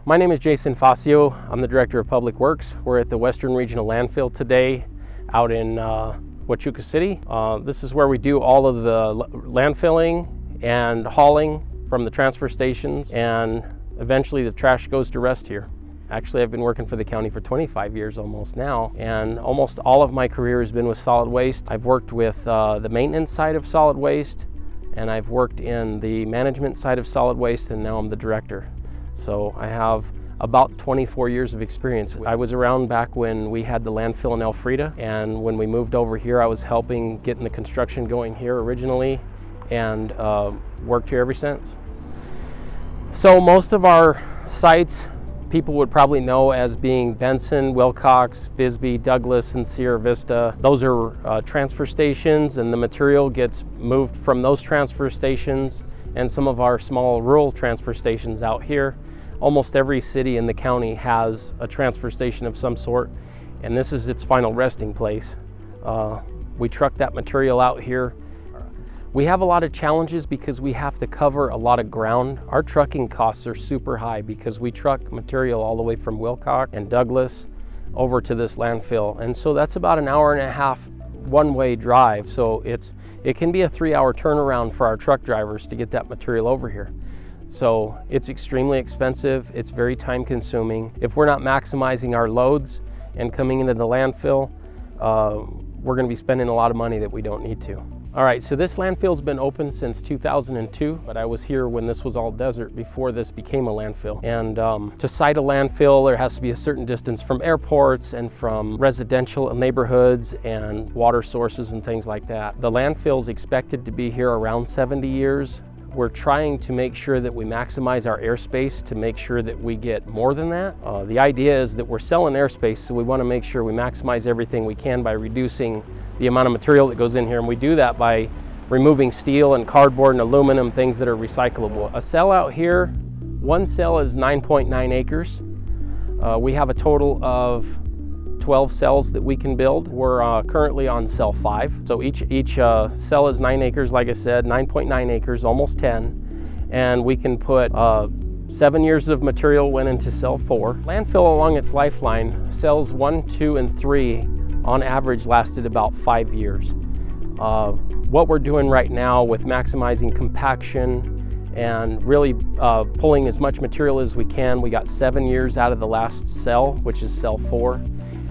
My name is Jason Faccio. I'm the Director of Public Works. We're at the Western Regional Landfill today out in Cochise City. This is where we do all of the landfilling and hauling from the transfer stations, and eventually the trash goes to rest here. Actually, I've been working for the county for 25 years almost now, and almost all of my career has been with solid waste. I've worked with the maintenance side of solid waste, and I've worked in the management side of solid waste, and now I'm the director. So I have about 24 years of experience. I was around back when we had the landfill in Elfrida, and when we moved over here, I was helping getting the construction going here originally, and worked here ever since. So most of our sites people would probably know as being Benson, Wilcox, Bisbee, Douglas, and Sierra Vista. Those are transfer stations, and the material gets moved from those transfer stations and some of our small rural transfer stations out here. Almost every city in the county has a transfer station of some sort, and this is its final resting place. We truck that material out here. We have a lot of challenges because we have to cover a lot of ground. Our trucking costs are super high because we truck material all the way from Wilcox and Douglas over to this landfill. And so that's about an hour and a half one-way drive. So it can be a 3-hour turnaround for our truck drivers to get that material over here. So it's extremely expensive. It's very time consuming. If we're not maximizing our loads and coming into the landfill, we're going to be spending a lot of money that we don't need to. All right, so this landfill's been open since 2002, but I was here when this was all desert before this became a landfill. And to site a landfill, there has to be a certain distance from airports and from residential neighborhoods and water sources and things like that. The landfill's expected to be here around 70 years. We're trying to make sure that we maximize our airspace to make sure that we get more than that. The idea is that we're selling airspace, so we want to make sure we maximize everything we can by reducing the amount of material that goes in here, and we do that by removing steel and cardboard and aluminum, things that are recyclable. A cell out here, one cell is 9.9 acres. We have a total of 12 cells that we can build. We're currently on cell 5. So each cell is 9 acres, like I said, 9.9 acres, almost 10. And we can put 7 years of material went into cell 4. Landfill along its lifeline, cells 1, 2, and 3 on average lasted about 5 years. What we're doing right now with maximizing compaction and really pulling as much material as we can, we got 7 years out of the last cell, which is cell 4.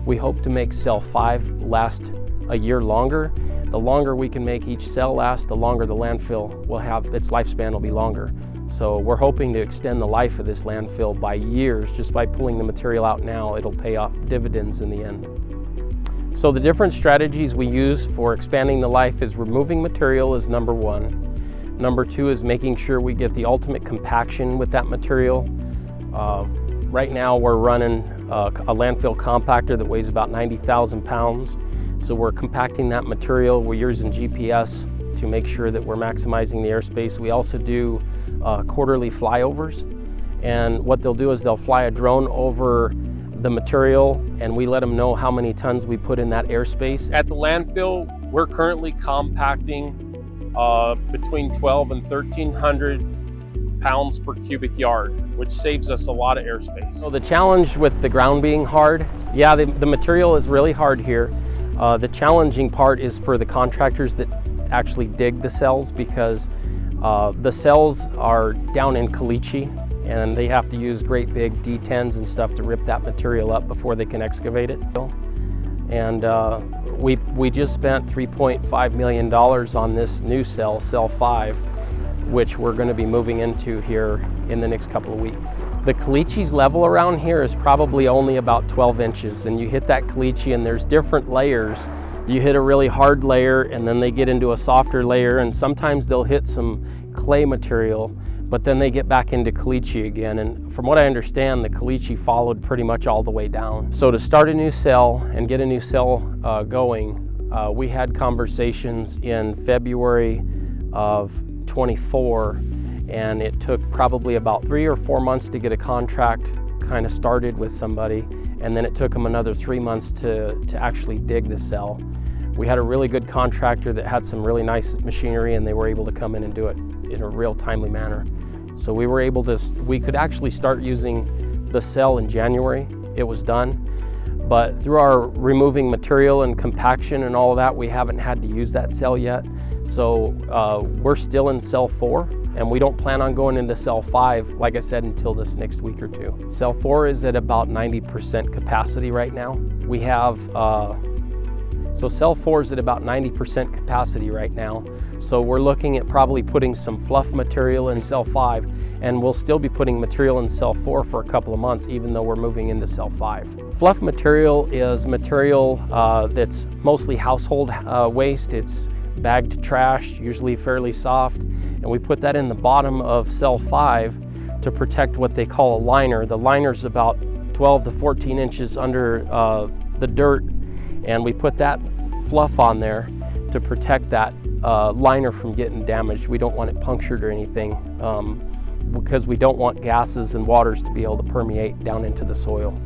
We hope to make cell 5 last a year longer. The longer we can make each cell last, the longer the landfill will have, its lifespan will be longer. So we're hoping to extend the life of this landfill by years. Just by pulling the material out now, it'll pay off dividends in the end. So the different strategies we use for expanding the life is removing material is number 1. Number 2 is making sure we get the ultimate compaction with that material. Right now we're running a landfill compactor that weighs about 90,000 pounds. So we're compacting that material. We're using GPS to make sure that we're maximizing the airspace. We also do quarterly flyovers. And what they'll do is they'll fly a drone over the material, and we let them know how many tons we put in that airspace. At the landfill, we're currently compacting between 12 and 1,300 pounds per cubic yard, which saves us a lot of airspace. So the challenge with the ground being hard, yeah, the material is really hard here. The challenging part is for the contractors that actually dig the cells, because the cells are down in caliche, and they have to use great big D10s and stuff to rip that material up before they can excavate it. And we just spent $3.5 million on this new cell, cell 5, which we're going to be moving into here in the next couple of weeks. The caliche's level around here is probably only about 12 inches, and you hit that caliche and there's different layers. You hit a really hard layer, and then they get into a softer layer, and sometimes they'll hit some clay material, but then they get back into caliche again. And from what I understand, the caliche followed pretty much all the way down. So to start a new cell and get a new cell going, we had conversations in February of 24, and it took probably about 3 or 4 months to get a contract kind of started with somebody, and then it took them another 3 months to actually dig the cell. We had a really good contractor that had some really nice machinery, and they were able to come in and do it in a real timely manner. So we were able to, we could actually start using the cell in January. It was done. But through our removing material and compaction and all of that, we haven't had to use that cell yet. So we're still in cell 4, and we don't plan on going into cell 5, like I said, until this next week or two. Cell 4 is at about 90% capacity right now. We have, so cell 4 is at about 90% capacity right now. So we're looking at probably putting some fluff material in cell 5, and we'll still be putting material in cell 4 for a couple of months, even though we're moving into cell 5. Fluff material is material that's mostly household waste. It's bagged trash, usually fairly soft, and we put that in the bottom of cell 5 to protect what they call a liner. The liner's about 12 to 14 inches under the dirt, and we put that fluff on there to protect that liner from getting damaged. We don't want it punctured or anything because we don't want gases and waters to be able to permeate down into the soil.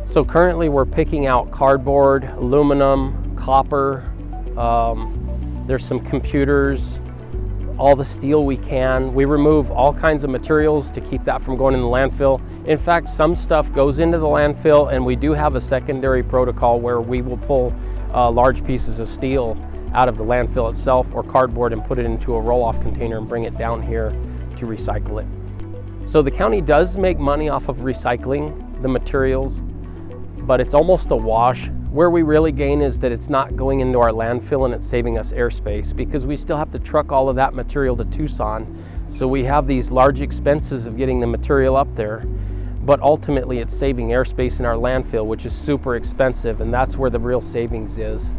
So currently we're picking out cardboard, aluminum, copper, there's some computers, all the steel we can. We remove all kinds of materials to keep that from going in the landfill. In fact, some stuff goes into the landfill, and we do have a secondary protocol where we will pull large pieces of steel out of the landfill itself or cardboard and put it into a roll-off container and bring it down here to recycle it. So the county does make money off of recycling the materials, but it's almost a wash. Where we really gain is that it's not going into our landfill and it's saving us airspace, because we still have to truck all of that material to Tucson. So we have these large expenses of getting the material up there, but ultimately it's saving airspace in our landfill, which is super expensive, and that's where the real savings is.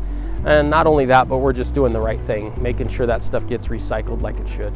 And not only that, but we're just doing the right thing, making sure that stuff gets recycled like it should.